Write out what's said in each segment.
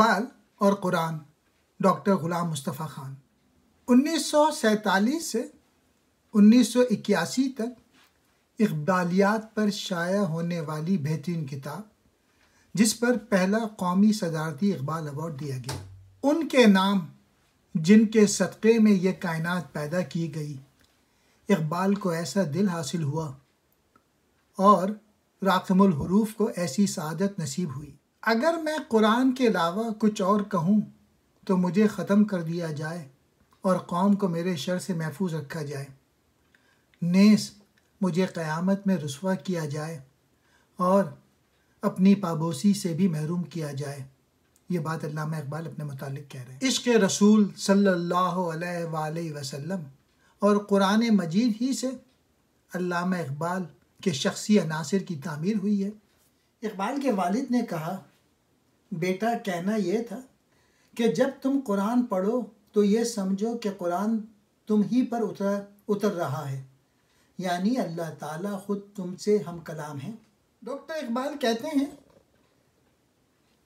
اقبال اور قرآن، ڈاکٹر غلام مصطفیٰ خان۔ 1947 سے 1981 تک اقبالیات پر شائع ہونے والی بہترین کتاب، جس پر پہلا قومی صدارتی اقبال ایوارڈ دیا گیا۔ ان کے نام جن کے صدقے میں یہ کائنات پیدا کی گئی، اقبال کو ایسا دل حاصل ہوا اور راقم الحروف کو ایسی سعادت نصیب ہوئی۔ اگر میں قرآن کے علاوہ کچھ اور کہوں تو مجھے ختم کر دیا جائے اور قوم کو میرے شر سے محفوظ رکھا جائے، نیز مجھے قیامت میں رسوا کیا جائے اور اپنی پابوسی سے بھی محروم کیا جائے۔ یہ بات علامہ اقبال اپنے متعلق کہہ رہے ہیں۔ عشق رسول صلی اللہ علیہ وآلہ وسلم اور قرآن مجید ہی سے علامہ اقبال کے شخصی عناصر کی تعمیر ہوئی ہے۔ اقبال کے والد نے کہا، بیٹا کہنا یہ تھا کہ جب تم قرآن پڑھو تو یہ سمجھو کہ قرآن تم ہی پر اتر رہا ہے، یعنی اللہ تعالیٰ خود تم سے ہم کلام ہیں۔ ڈاکٹر اقبال کہتے ہیں،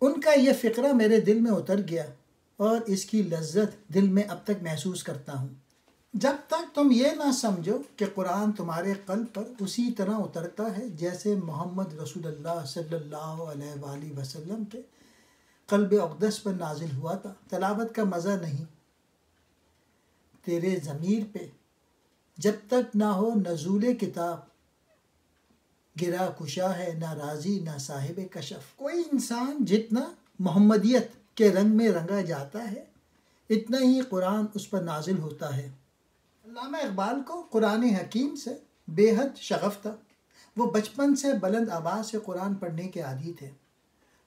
ان کا یہ فقرہ میرے دل میں اتر گیا اور اس کی لذت دل میں اب تک محسوس کرتا ہوں۔ جب تک تم یہ نہ سمجھو کہ قرآن تمہارے قلب پر اسی طرح اترتا ہے جیسے محمد رسول اللہ صلی اللہ علیہ وآلہ وسلم کے قلب اقدس پر نازل ہوا تھا، تلاوت کا مزہ نہیں تیرے ضمیر پہ جب تک نہ ہو نزول کتاب، گرا کشا ہے نہ راضی نہ صاحب کشف۔ کوئی انسان جتنا محمدیت کے رنگ میں رنگا جاتا ہے، اتنا ہی قرآن اس پر نازل ہوتا ہے۔ علامہ اقبال کو قرآن حکیم سے بے حد شغف تھا۔ وہ بچپن سے بلند آواز سے قرآن پڑھنے کے عادی تھے۔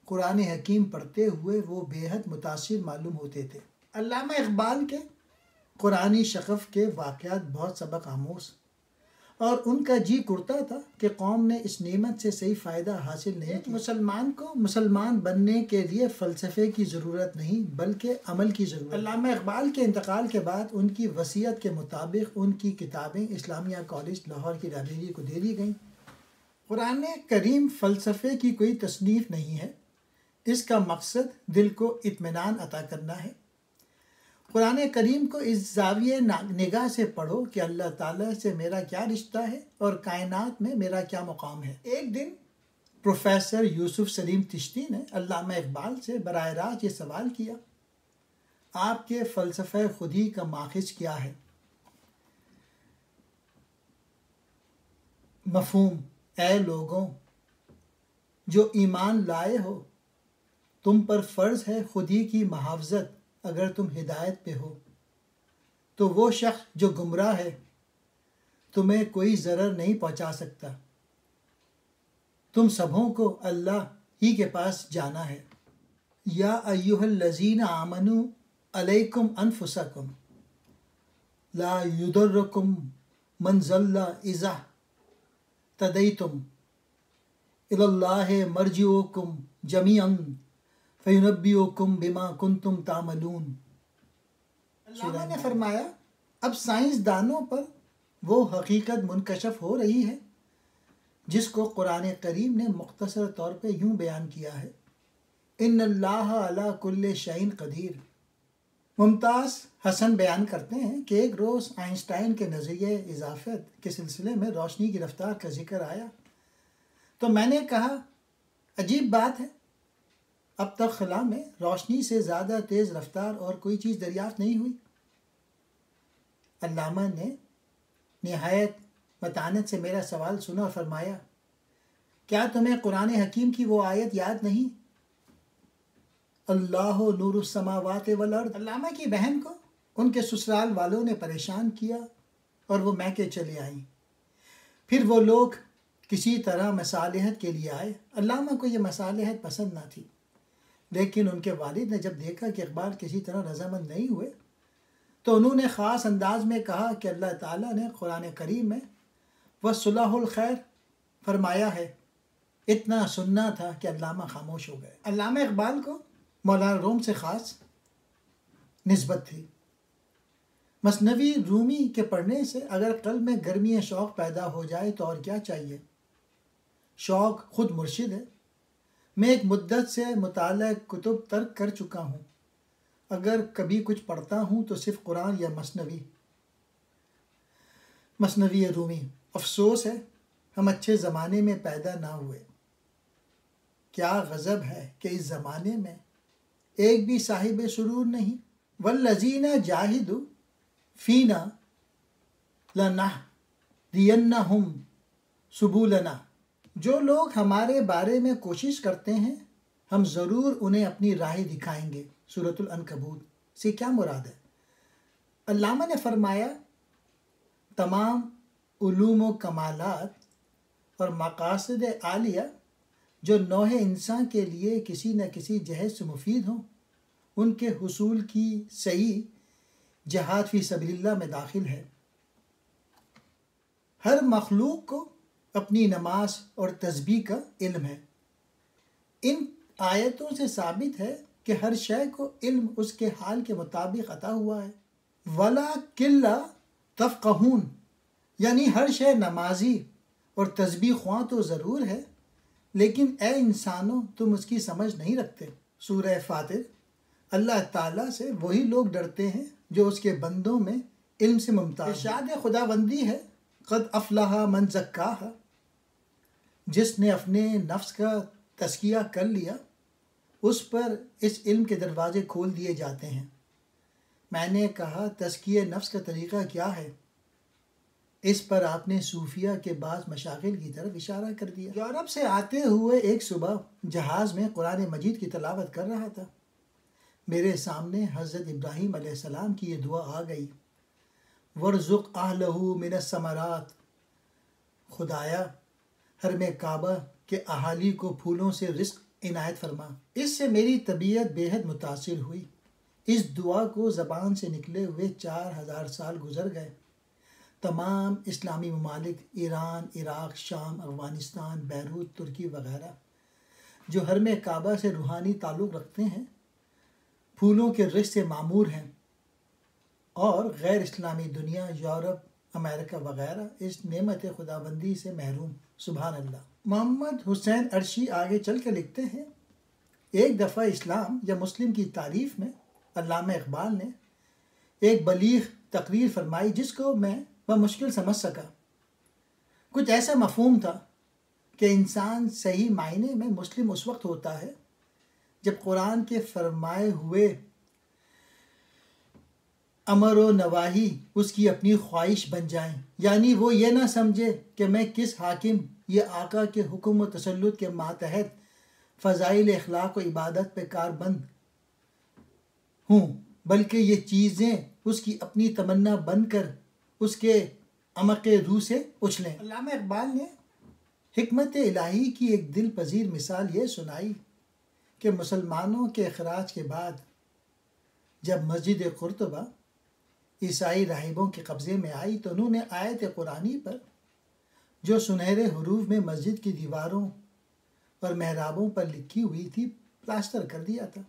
قرآن حکیم پڑھتے ہوئے وہ بے حد متاثر معلوم ہوتے تھے۔ علامہ اقبال کے قرآنی شغف کے واقعات بہت سبق آموز اور ان کا جی کرتا تھا کہ قوم نے اس نعمت سے صحیح فائدہ حاصل نہیں کیا۔ مسلمان کو مسلمان بننے کے لیے فلسفے کی ضرورت نہیں بلکہ عمل کی ضرورت۔ علامہ اقبال کے انتقال کے بعد ان کی وصیت کے مطابق ان کی کتابیں اسلامیہ کالج لاہور کی لائبریری کو دے دی گئیں۔ قرآن کریم فلسفے کی کوئی تصنیف نہیں ہے، اس کا مقصد دل کو اطمینان عطا کرنا ہے۔ قرآن کریم کو اس زاویہ نگاہ سے پڑھو کہ اللہ تعالیٰ سے میرا کیا رشتہ ہے اور کائنات میں میرا کیا مقام ہے۔ ایک دن پروفیسر یوسف سلیم چشتی نے علامہ اقبال سے براہ راست یہ سوال کیا، آپ کے فلسفہ خودی کا ماخذ کیا ہے؟ مفہوم، اے لوگوں جو ایمان لائے ہو، تم پر فرض ہے خودی کی محافظت، اگر تم ہدایت پہ ہو تو وہ شخص جو گمراہ ہے تمہیں کوئی ضرر نہیں پہنچا سکتا، تم سبھوں کو اللہ ہی کے پاس جانا ہے۔ یا ایھا الذین آمنوا علیکم انفسکم لا یضرکم من ضل اذا اہتدیتم الی اللہ مرجعکم جمیعا فینبئکم بما کنتم تعملون۔ علامہ نے فرمایا، اب سائنسدانوں پر وہ حقیقت منکشف ہو رہی ہے جس کو قرآن کریم نے مختصر طور پہ یوں بیان کیا ہے، ان اللہ علی کل شیء قدیر۔ ممتاز حسن بیان کرتے ہیں کہ ایک روز آئنسٹائن کے نظریہ اضافیت کے سلسلے میں روشنی کی رفتار کا ذکر آیا تو میں نے کہا، عجیب بات ہے، اب تک خلا میں روشنی سے زیادہ تیز رفتار اور کوئی چیز دریافت نہیں ہوئی۔ علامہ نے نہایت متانت سے میرا سوال سنا اور فرمایا، کیا تمہیں قرآن حکیم کی وہ آیت یاد نہیں، اللہ نور السماوات والارض؟ علامہ کی بہن کو ان کے سسرال والوں نے پریشان کیا اور وہ میکے چلے آئیں۔ پھر وہ لوگ کسی طرح مصالحت کے لیے آئے۔ علامہ کو یہ مصالحت پسند نہ تھی، لیکن ان کے والد نے جب دیکھا کہ اقبال کسی طرح رضامند نہیں ہوئے تو انہوں نے خاص انداز میں کہا کہ اللہ تعالیٰ نے قرآن کریم میں وَصُلَحُ الْخَيْرِ فرمایا ہے۔ اتنا سننا تھا کہ علامہ خاموش ہو گئے۔ علامہ اقبال کو مولانا روم سے خاص نسبت تھی۔ مثنوی رومی کے پڑھنے سے اگر قلب میں گرمی شوق پیدا ہو جائے تو اور کیا چاہیے؟ شوق خود مرشد ہے۔ میں ایک مدت سے مطالعہ کتب ترک کر چکا ہوں. اگر کبھی کچھ پڑھتا ہوں تو صرف قرآن یا مثنوی رومی. افسوس ہے ہم اچھے زمانے میں پیدا نہ ہوئے. کیا غضب ہے کہ اس زمانے میں ایک بھی صاحب سرور نہیں. والذین جاہدوا فینا لنہدینہم سبلنا. جو لوگ ہمارے بارے میں کوشش کرتے ہیں ہم ضرور انہیں اپنی راہ دکھائیں گے. سورۃ العنکبوت سے کیا مراد ہے؟ علامہ نے فرمایا تمام علوم و کمالات اور مقاصد عالیہ جو نوع انسان کے لیے کسی نہ کسی جہت سے مفید ہوں ان کے حصول کی صحیح جہاد فی سبیل اللہ میں داخل ہے. ہر مخلوق کو اپنی نماز اور تسبیح کا علم ہے. ان آیتوں سے ثابت ہے کہ ہر شے کو علم اس کے حال کے مطابق عطا ہوا ہے. وَلَٰكِن لَا تَفْقَهُونَ یعنی ہر شے نمازی اور تسبیح خواں تو ضرور ہے لیکن اے انسانوں تم اس کی سمجھ نہیں رکھتے. سورہ فاطر. اللہ تعالیٰ سے وہی لوگ ڈرتے ہیں جو اس کے بندوں میں علم سے ممتاز. ارشاد خداوندی ہے قد افلح من زکاہا. جس نے اپنے نفس کا تزکیہ کر لیا اس پر اس علم کے دروازے کھول دیے جاتے ہیں. میں نے کہا تزکیہ نفس کا طریقہ کیا ہے؟ اس پر آپ نے صوفیہ کے بعض مشاغل کی طرف اشارہ کر دیا. یورپ سے آتے ہوئے ایک صبح جہاز میں قرآن مجید کی تلاوت کر رہا تھا. میرے سامنے حضرت ابراہیم علیہ السلام کی یہ دعا آ گئی وَارْزُقْ أَهْلَهُ مِنَ الثَّمَرَاتِ. خدایا حرم کعبہ کے اہالی کو پھولوں سے رزق عنایت فرما. اس سے میری طبیعت بے حد متاثر ہوئی. اس دعا کو زبان سے نکلے ہوئے 4000 سال گزر گئے. تمام اسلامی ممالک ایران، عراق، شام، افغانستان، بیروت، ترکی وغیرہ جو حرم کعبہ سے روحانی تعلق رکھتے ہیں پھولوں کے رزق سے معمور ہیں اور غیر اسلامی دنیا یورپ، امریکہ وغیرہ اس نعمت خداوندی سے محروم. سبحان اللہ. محمد حسین عرشی آگے چل کے لکھتے ہیں ایک دفعہ اسلام یا مسلم کی تعریف میں علامہ اقبال نے ایک بلیغ تقریر فرمائی جس کو میں بمشکل سمجھ سکا. کچھ ایسا مفہوم تھا کہ انسان صحیح معنی میں مسلم اس وقت ہوتا ہے جب قرآن کے فرمائے ہوئے امر و نواہی اس کی اپنی خواہش بن جائیں. یعنی وہ یہ نہ سمجھے کہ میں کس حاکم یا آقا کے حکم و تسلط کے ماتحت فضائل اخلاق و عبادت پہ کاربند ہوں بلکہ یہ چیزیں اس کی اپنی تمنا بن کر اس کے عمق روح سے اچھلیں. علامہ اقبال نے حکمت الہی کی ایک دل پذیر مثال یہ سنائی کہ مسلمانوں کے اخراج کے بعد جب مسجد قرطبہ عیسائی راہبوں کے قبضے میں آئی تو انہوں نے آیت قرآنی پر جو سنہرے حروف میں مسجد کی دیواروں اور محرابوں پر لکھی ہوئی تھی پلاسٹر کر دیا تھا.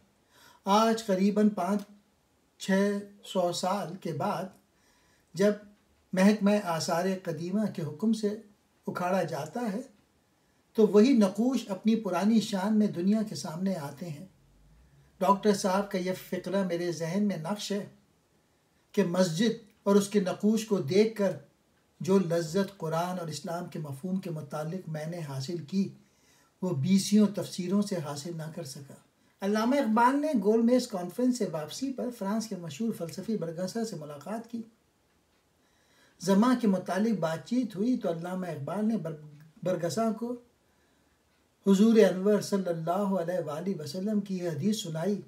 آج قریباً 500-600 سال کے بعد جب محکمہ آثار قدیمہ کے حکم سے اکھاڑا جاتا ہے تو وہی نقوش اپنی پرانی شان میں دنیا کے سامنے آتے ہیں. ڈاکٹر صاحب کا یہ فقرہ میرے ذہن میں نقش ہے کہ مسجد اور اس کے نقوش کو دیکھ کر جو لذت قرآن اور اسلام کے مفہوم کے متعلق میں نے حاصل کی وہ 20 تفسیروں سے حاصل نہ کر سکا. علامہ اقبال نے گول میز کانفرنس سے واپسی پر فرانس کے مشہور فلسفی برگسا سے ملاقات کی. زماں کے متعلق بات چیت ہوئی تو علامہ اقبال نے برگسا کو حضور انور صلی اللہ علیہ وآلہ وسلم کی یہ حدیث سنائی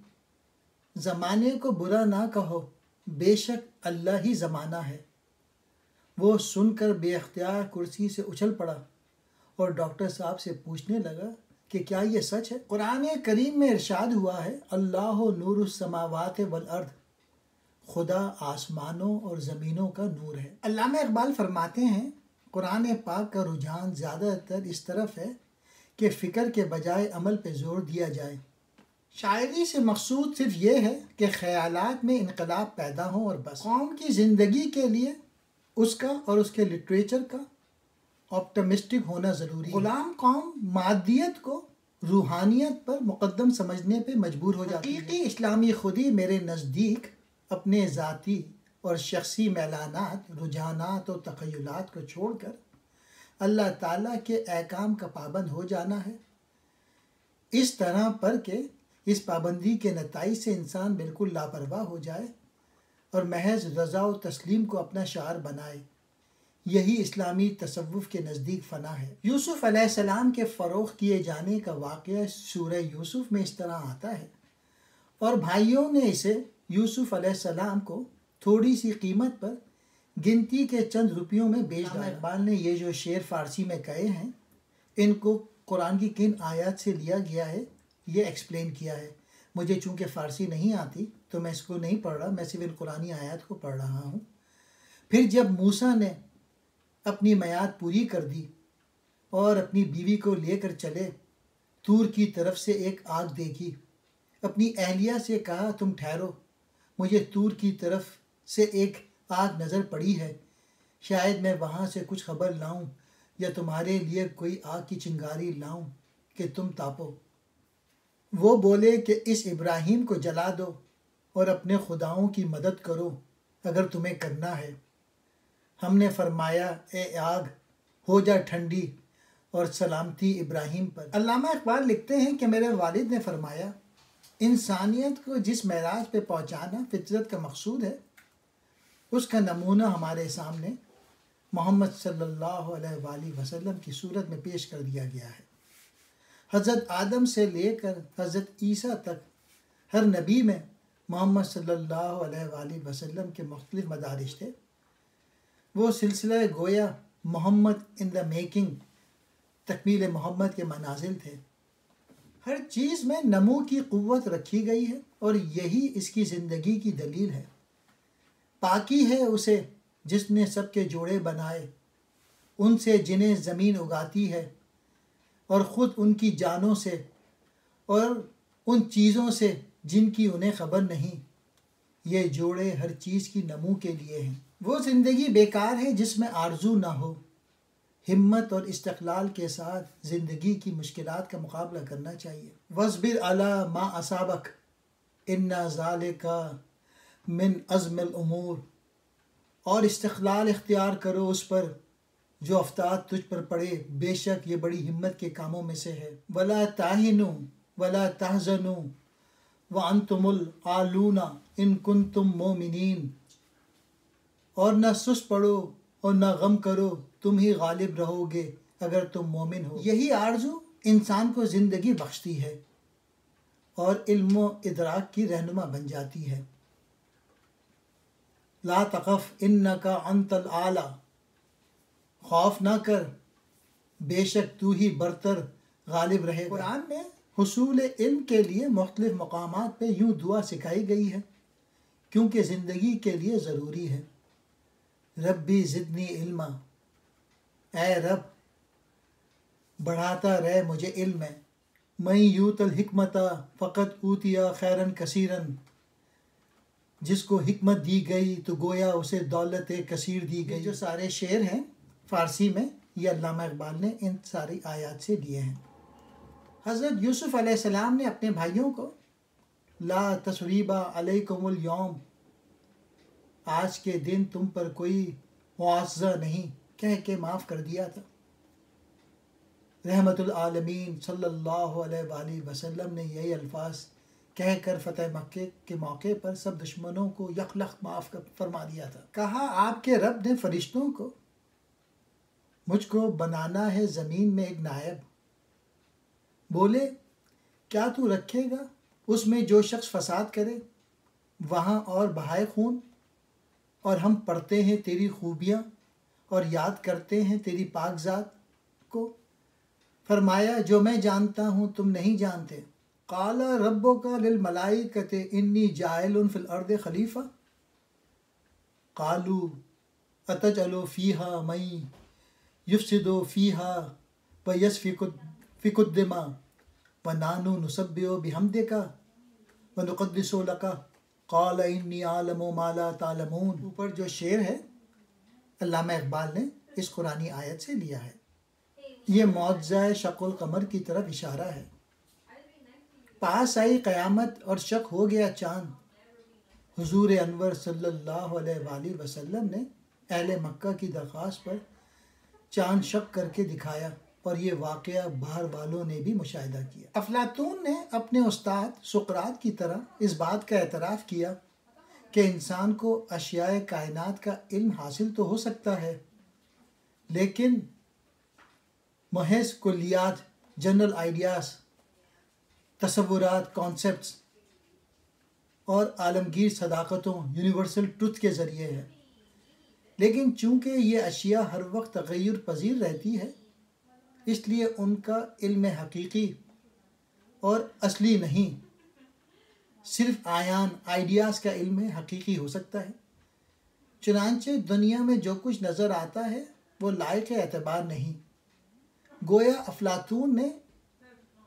زمانے کو برا نہ کہو بے شک اللہ ہی زمانہ ہے. وہ سن کر بے اختیار کرسی سے اچھل پڑا اور ڈاکٹر صاحب سے پوچھنے لگا کہ کیا یہ سچ ہے؟ قرآن کریم میں ارشاد ہوا ہے اللہ نور السماوات والارض. خدا آسمانوں اور زمینوں کا نور ہے. علامہ اقبال فرماتے ہیں قرآن پاک کا رجحان زیادہ تر اس طرف ہے کہ فکر کے بجائے عمل پہ زور دیا جائے. شاعری سے مقصود صرف یہ ہے کہ خیالات میں انقلاب پیدا ہوں اور بس. قوم کی زندگی کے لیے اس کا اور اس کے لٹریچر کا آپٹمسٹک ہونا ضروری ہے. غلام قوم مادیت کو روحانیت پر مقدم سمجھنے پہ مجبور ہو جاتی ہے۔ حقیقی اسلامی خودی میرے نزدیک اپنے ذاتی اور شخصی میلانات، رجحانات اور تخیلات کو چھوڑ کر اللہ تعالیٰ کے احکام کا پابند ہو جانا ہے، اس طرح پر کہ اس پابندی کے نتائج سے انسان بالکل لاپرواہ ہو جائے اور محض رضا و تسلیم کو اپنا شعار بنائے۔ یہی اسلامی تصوف کے نزدیک فنا ہے۔ یوسف علیہ السلام کے فروغ کیے جانے کا واقعہ سورہ یوسف میں اس طرح آتا ہے، اور بھائیوں نے اسے یوسف علیہ السلام کو تھوڑی سی قیمت پر گنتی کے چند روپیوں میں بیچ ڈالا۔ اقبال نے یہ جو شعر فارسی میں کہے ہیں، ان کو قرآن کی کن آیات سے لیا گیا ہے یہ ایکسپلین کیا ہے۔ مجھے چونکہ فارسی نہیں آتی تو میں اس کو نہیں پڑھ رہا، میں صرف ان قرآنی آیات کو پڑھ رہا ہوں۔ پھر جب موسیٰ نے اپنی میعاد پوری کر دی اور اپنی بیوی کو لے کر چلے، طور کی طرف سے ایک آگ دیکھی، اپنی اہلیہ سے کہا تم ٹھہرو، مجھے طور کی طرف سے ایک آگ نظر پڑی ہے، شاید میں وہاں سے کچھ خبر لاؤں یا تمہارے لیے کوئی آگ کی چنگاری لاؤں کہ تم تاپو۔ وہ بولے کہ اس ابراہیم کو جلا دو اور اپنے خداؤں کی مدد کرو اگر تمہیں کرنا ہے۔ ہم نے فرمایا اے آگ ہو جا ٹھنڈی اور سلامتی ابراہیم پر۔ علامہ اقبال لکھتے ہیں کہ میرے والد نے فرمایا انسانیت کو جس معراج پہ پہنچانا فطرت کا مقصود ہے، اس کا نمونہ ہمارے سامنے محمد صلی اللہ علیہ وآلہ وسلم کی صورت میں پیش کر دیا گیا ہے۔ حضرت آدم سے لے کر حضرت عیسیٰ تک ہر نبی میں محمد صلی اللہ علیہ وآلہ وسلم کے مختلف مدارج تھے۔ وہ سلسلہ گویا محمد ان دا میکنگ، تکمیل محمد کے منازل تھے۔ ہر چیز میں نمو کی قوت رکھی گئی ہے اور یہی اس کی زندگی کی دلیل ہے۔ پاکی ہے اسے جس نے سب کے جوڑے بنائے، ان سے جنہیں زمین اگاتی ہے اور خود ان کی جانوں سے اور ان چیزوں سے جن کی انہیں خبر نہیں۔ یہ جوڑے ہر چیز کی نمو کے لیے ہیں۔ وہ زندگی بیکار ہے جس میں آرزو نہ ہو۔ ہمت اور استقلال کے ساتھ زندگی کی مشکلات کا مقابلہ کرنا چاہیے۔ وَاصْبِرْ عَلَىٰ مَا أَصَابَكَ إِنَّ ذَلِكَ مِنْ عَزْمِ الْأُمُورِ، اور استقلال اختیار کرو اس پر جو افتاد تجھ پر پڑے، بے شک یہ بڑی ہمت کے کاموں میں سے ہے۔ وَلَا تَهِنُوا وَلَا تَحْزَنُوا وَأَنْتُمُ الْأَعْلَوْنَ إِن كُنتُم مُؤْمِنِينَ، اور نہ سست پڑو اور نہ غم کرو، تم ہی غالب رہو گے اگر تم مومن ہو۔ یہی آرزو انسان کو زندگی بخشتی ہے اور علم و ادراک کی رہنما بن جاتی ہے۔ لا تخف انک انت الاعلی، خوف نہ کر، بے شک تو ہی برتر غالب رہے گا۔ قرآن میں حصول علم کے لیے مختلف مقامات پہ یوں دعا سکھائی گئی ہے کیونکہ زندگی کے لیے ضروری ہے۔ ربی زدنی علما، اے رب بڑھاتا رہ مجھے علم میں۔ من یوت الحکمت فقط اوتیا خیرن کثیرن، جس کو حکمت دی گئی تو گویا اسے دولت کثیر دی گئی۔ جو سارے شعر ہیں فارسی میں یہ علامہ اقبال نے ان ساری آیات سے لیے ہیں۔ حضرت یوسف علیہ السلام نے اپنے بھائیوں کو لا تثریب علیکم اليوم، آج کے دن تم پر کوئی معاوضہ نہیں، کہہ کے معاف کر دیا تھا۔ رحمت العالمین صلی اللہ علیہ وآلہ وسلم نے یہی الفاظ کہہ کر فتح مکہ کے موقع پر سب دشمنوں کو یکلخت معاف فرما دیا تھا۔ کہا آپ کے رب نے فرشتوں کو مجھ کو بنانا ہے زمین میں ایک نائب۔ بولے کیا تو رکھے گا اس میں جو شخص فساد کرے وہاں اور بہائے خون؟ اور ہم پڑھتے ہیں تیری خوبیاں اور یاد کرتے ہیں تیری پاک ذات کو۔ فرمایا جو میں جانتا ہوں تم نہیں جانتے۔ قال ربک للملائکۃ انی جاعل فی الارض خلیفہ، قالوا اتجعل فیہا من یفسد فیہا ویسفک الدماء ونحن نسبح بحمدک ونقدس لک قال انی اعلم ما لا تعلمون۔ اوپر جو شعر ہے علامہ اقبال نے اس قرآنی آیت سے لیا ہے۔ یہ معجزہ شق القمر کی طرف اشارہ ہے۔ پاس آئی قیامت اور شق ہو گیا چاند، حضور انور صلی اللہ علیہ وآلہ وسلم نے اہل مکہ کی درخواست پر چاند شق کر کے دکھایا، اور یہ واقعہ باہر والوں نے بھی مشاہدہ کیا۔ افلاطون نے اپنے استاد سقراط کی طرح اس بات کا اعتراف کیا کہ انسان کو اشیاء کائنات کا علم حاصل تو ہو سکتا ہے، لیکن محض کلیات، جنرل آئیڈیاز، تصورات، کانسیپٹس اور عالمگیر صداقتوں، یونیورسل ٹروتھ کے ذریعے ہے۔ لیکن چونکہ یہ اشیاء ہر وقت تغیر پذیر رہتی ہے، اس لیے ان کا علم حقیقی اور اصلی نہیں، صرف آیان، آئیڈیاز کا علم حقیقی ہو سکتا ہے۔ چنانچہ دنیا میں جو کچھ نظر آتا ہے وہ لائق اعتبار نہیں۔ گویا افلاطون نے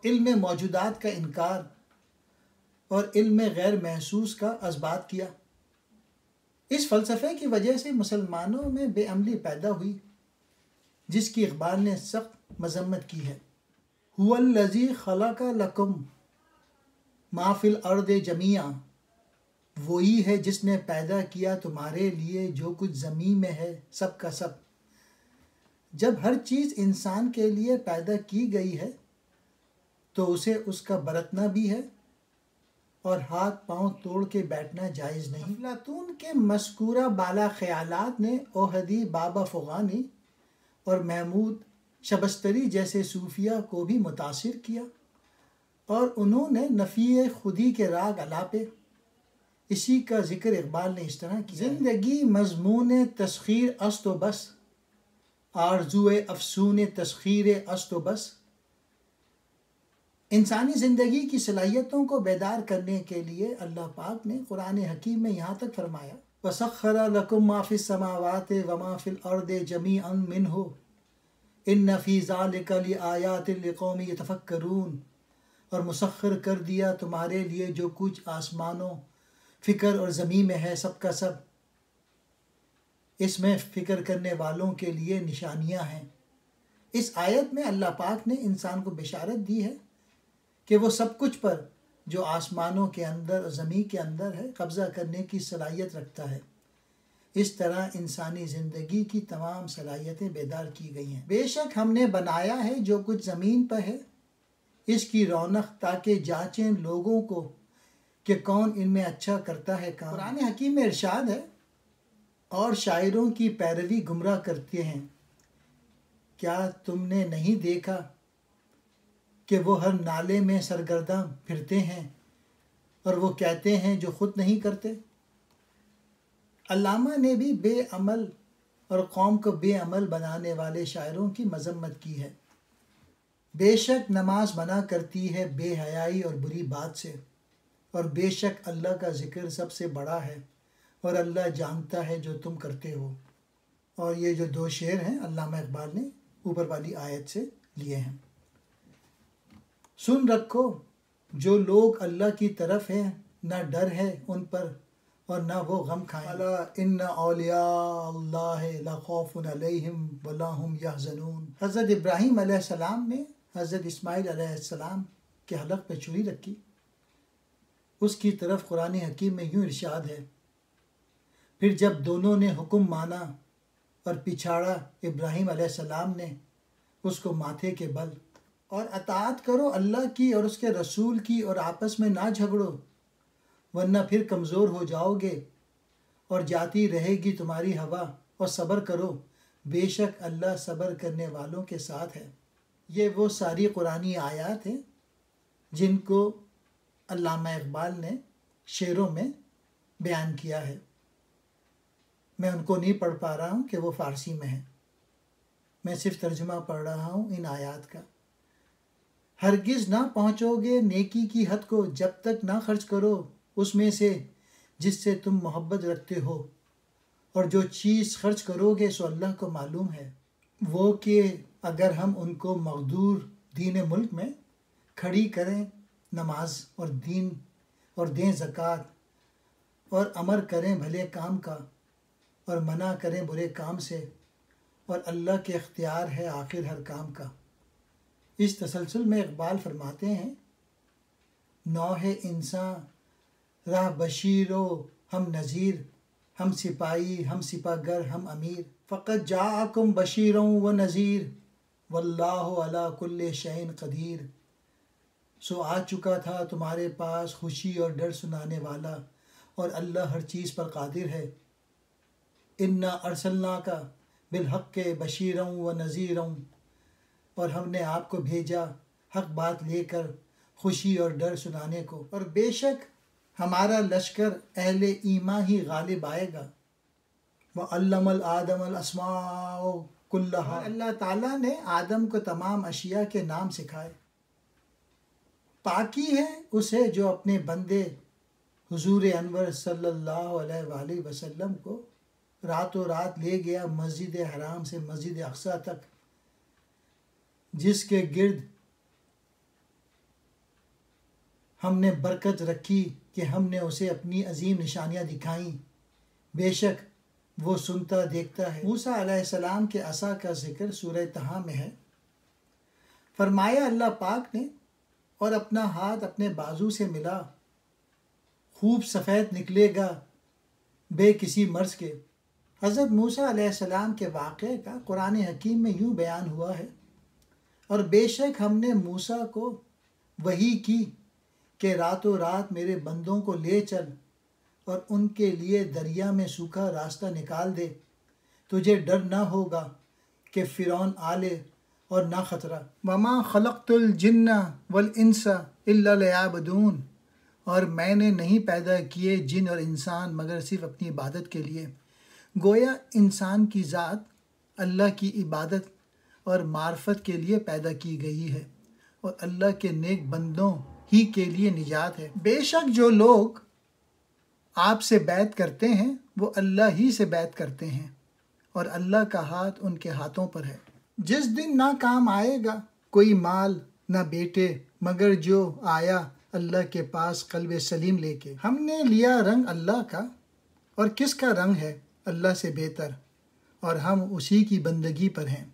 علم موجودات کا انکار اور علم غیر محسوس کا اثبات کیا۔ اس فلسفے کی وجہ سے مسلمانوں میں بے عملی پیدا ہوئی، جس کی اقبال نے سخت مذمت کی ہے۔ هو الذی خلق لکم ما فی الارض جمیعا، وہی ہے جس نے پیدا کیا تمہارے لیے جو کچھ زمین میں ہے سب کا سب۔ جب ہر چیز انسان کے لیے پیدا کی گئی ہے تو اسے اس کا برتنا بھی ہے اور ہاتھ پاؤں توڑ کے بیٹھنا جائز نہیں۔ افلاطون کے مذکورہ بالا خیالات نے اوحدی بابا فغانی اور محمود شبستری جیسے صوفیہ کو بھی متاثر کیا، اور انہوں نے نفی خودی کے راگ الاپے۔ اسی کا ذکر اقبال نے اس طرح کیا: زندگی مضمون تسخیر است و بس، آرزو افسون تسخیر است و بس۔ انسانی زندگی کی صلاحیتوں کو بیدار کرنے کے لیے اللہ پاک نے قرآن حکیم میں یہاں تک فرمایا: وَسَخَّرَ لَكُم مَّا فِي السَّمَاوَاتِ وَمَا فِي الْأَرْضِ جَمِيعًا مِّنْهُ إِنَّ فِي ذَلِكَ لِآيَاتٍ لِقَوْمٍ يَتَفَكَّرُونَ، اور مسخر کر دیا تمہارے لیے جو کچھ آسمانوں، فکر اور زمین میں ہے سب کا سب، اس میں فکر کرنے والوں کے لیے نشانیاں ہیں۔ اس آیت میں اللہ پاک نے انسان کو بشارت دی ہے کہ وہ سب کچھ پر جو آسمانوں کے اندر اور زمین کے اندر ہے قبضہ کرنے کی صلاحیت رکھتا ہے۔ اس طرح انسانی زندگی کی تمام صلاحیتیں بیدار کی گئی ہیں۔ بے شک ہم نے بنایا ہے جو کچھ زمین پر ہے، اس کی رونق تاکہ جانچیں لوگوں کو کہ کون ان میں اچھا کرتا ہے کام۔ قرآن حکیم میں ارشاد ہے: اور شاعروں کی پیروی گمراہ کرتے ہیں، کیا تم نے نہیں دیکھا کہ وہ ہر نالے میں سرگرداں پھرتے ہیں اور وہ کہتے ہیں جو خود نہیں کرتے۔ علامہ نے بھی بے عمل اور قوم کو بے عمل بنانے والے شاعروں کی مذمت کی ہے۔ بے شک نماز منع کرتی ہے بے حیائی اور بری بات سے، اور بے شک اللہ کا ذکر سب سے بڑا ہے، اور اللہ جانتا ہے جو تم کرتے ہو۔ اور یہ جو دو شعر ہیں علامہ اقبال نے اوپر والی آیت سے لیے ہیں۔ سن رکھو جو لوگ اللہ کی طرف ہیں، نہ ڈر ہے ان پر اور نہ وہ غم کھائیں۔ الا ان اولیاء اللہ لا خوف علیہم ولا هم یحزنون۔ حضرت ابراہیم علیہ السلام نے حضرت اسماعیل علیہ السلام کے حلق پہ چھری رکھی، اس کی طرف قرآن حکیم میں یوں ارشاد ہے: پھر جب دونوں نے حکم مانا اور پچھاڑا ابراہیم علیہ السلام نے اس کو ماتھے کے بل، اور اطاعت کرو اللہ کی اور اس کے رسول کی، اور آپس میں نہ جھگڑو ورنہ پھر کمزور ہو جاؤ گے اور جاتی رہے گی تمہاری ہوا، اور صبر کرو بے شک اللہ صبر کرنے والوں کے ساتھ ہے۔ یہ وہ ساری قرآنی آیات ہیں جن کو علامہ اقبال نے شعروں میں بیان کیا ہے۔ میں ان کو نہیں پڑھ پا رہا ہوں کہ وہ فارسی میں ہیں، میں صرف ترجمہ پڑھ رہا ہوں ان آیات کا۔ ہرگز نہ پہنچو گے نیکی کی حد کو جب تک نہ خرچ کرو اس میں سے جس سے تم محبت رکھتے ہو، اور جو چیز خرچ کرو گے سو اللہ کو معلوم ہے۔ وہ کہ اگر ہم ان کو مقدور دین ملک میں کھڑی کریں نماز اور دیں زکوٰۃ، اور امر کریں بھلے کام کا اور منع کریں برے کام سے، اور اللہ کے اختیار ہے آخر ہر کام کا۔ اس تسلسل میں اقبال فرماتے ہیں: نوح انسان راہ بشیرو ہم نذیر، ہم سپاہی ہم سپاہ گر ہم امیر، فقط جاءکم بشیروں و نذیر واللہ علی کل شیء قدیر۔ سو آ چکا تھا تمہارے پاس خوشی اور ڈر سنانے والا، اور اللہ ہر چیز پر قادر ہے۔ انا ارسلناک بالحق بشیرا و نذیرا، اور ہم نے آپ کو بھیجا حق بات لے کر خوشی اور ڈر سنانے کو، اور بے شک ہمارا لشکر اہل ایمان ہی غالب آئے گا۔ وَعَلَّمَ آدَمَ الْأَسْمَاءَ كُلَّهَا، اللہ تعالیٰ نے آدم کو تمام اشیاء کے نام سکھائے۔ پاکی ہے اسے جو اپنے بندے حضور انور صلی اللہ علیہ وآلہ وسلم کو راتوں رات لے گیا مسجد حرام سے مسجد اقصی تک، جس کے گرد ہم نے برکت رکھی کہ ہم نے اسے اپنی عظیم نشانیاں دکھائیں۔ بے شک وہ سنتا دیکھتا ہے۔ موسیٰ علیہ السلام کے عصا کا ذکر سورہ طٰہٰ میں ہے۔ فرمایا اللہ پاک نے، اور اپنا ہاتھ اپنے بازو سے ملا، خوب سفید نکلے گا بے کسی مرض کے۔ حضرت موسیٰ علیہ السلام کے واقعے کا قرآن حکیم میں یوں بیان ہوا ہے، اور بے شک ہم نے موسیٰ کو وحی کی کہ راتوں رات میرے بندوں کو لے چل اور ان کے لیے دریا میں سوکھا راستہ نکال دے، تجھے ڈر نہ ہوگا کہ فرعون آ لے اور نہ خطرہ۔ وما خلقت الجن والانس الا لیعبدون، اور میں نے نہیں پیدا کیے جن اور انسان مگر صرف اپنی عبادت کے لیے۔ گویا انسان کی ذات اللہ کی عبادت اور معرفت کے لیے پیدا کی گئی ہے، اور اللہ کے نیک بندوں ہی کے لیے نجات ہے۔ بے شک جو لوگ آپ سے بیعت کرتے ہیں وہ اللہ ہی سے بیعت کرتے ہیں، اور اللہ کا ہاتھ ان کے ہاتھوں پر ہے۔ جس دن نہ کام آئے گا کوئی مال نہ بیٹے، مگر جو آیا اللہ کے پاس قلب سلیم لے کے۔ ہم نے لیا رنگ اللہ کا، اور کس کا رنگ ہے اللہ سے بہتر، اور ہم اسی کی بندگی پر ہیں۔